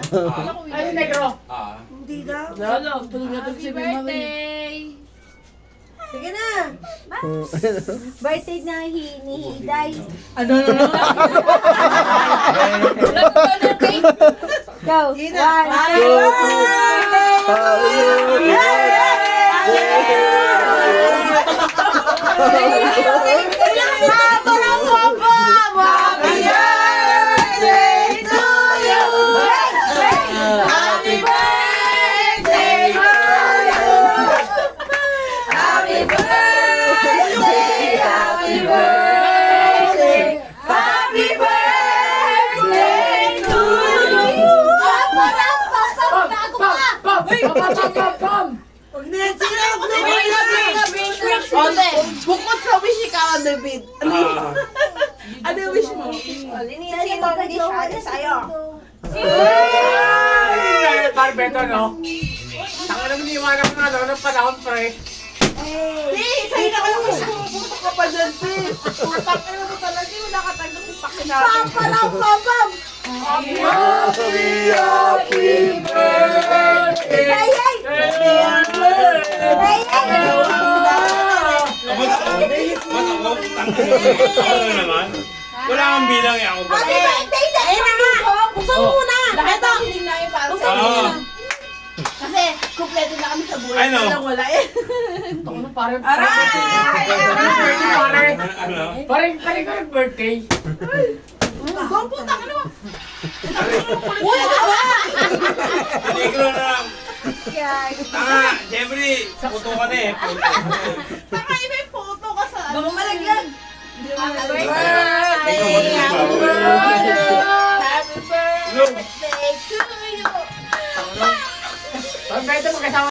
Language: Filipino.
Ay, negro. Hindi daw. Lalo, tulog na tulog si Mama. Sige na. Birthday na ni Hiday. Ano? Go. Happy birthday to you. Happy birthday to you. Happy birthday. Happy birthday. Happy birthday to you. Pam! Huwag na yan sila. Huwag na Ote, bukod sa wish ikaw, David. Ano yung wish mo? Linisin mo, hindi siya alis sa'yo. Barbeto, no? Taka naman iiwanan ko nga ng panahon, pre. Sa'yo na kayo wish mo. Puto ka pa dyan, pre. Putak ka naman talaga. Wala ka tayo ng pakinapin. Papa lang, papa. Happy birthday! Hey, hey. Hey, hey. Ano naman? Wala kang bilang eh ako ba? Happy birthday sa iyo nga. Buksan mo muna. Ito. Buksan mo muna. Kasi kumpleto na kami sa buhay. I know. Walang wala eh. Ano, parang... Ano? Parang ko yung birthday. Puta ka naman. Wala ka ba? Hindi ko na lang. Tanga, Jeffrey, puto ka na eh. Saka may photo ka sa ano. Baka malaglag. Happy birthday. Happy birthday. Look. Happy birthday to you. Barbeto, magkasama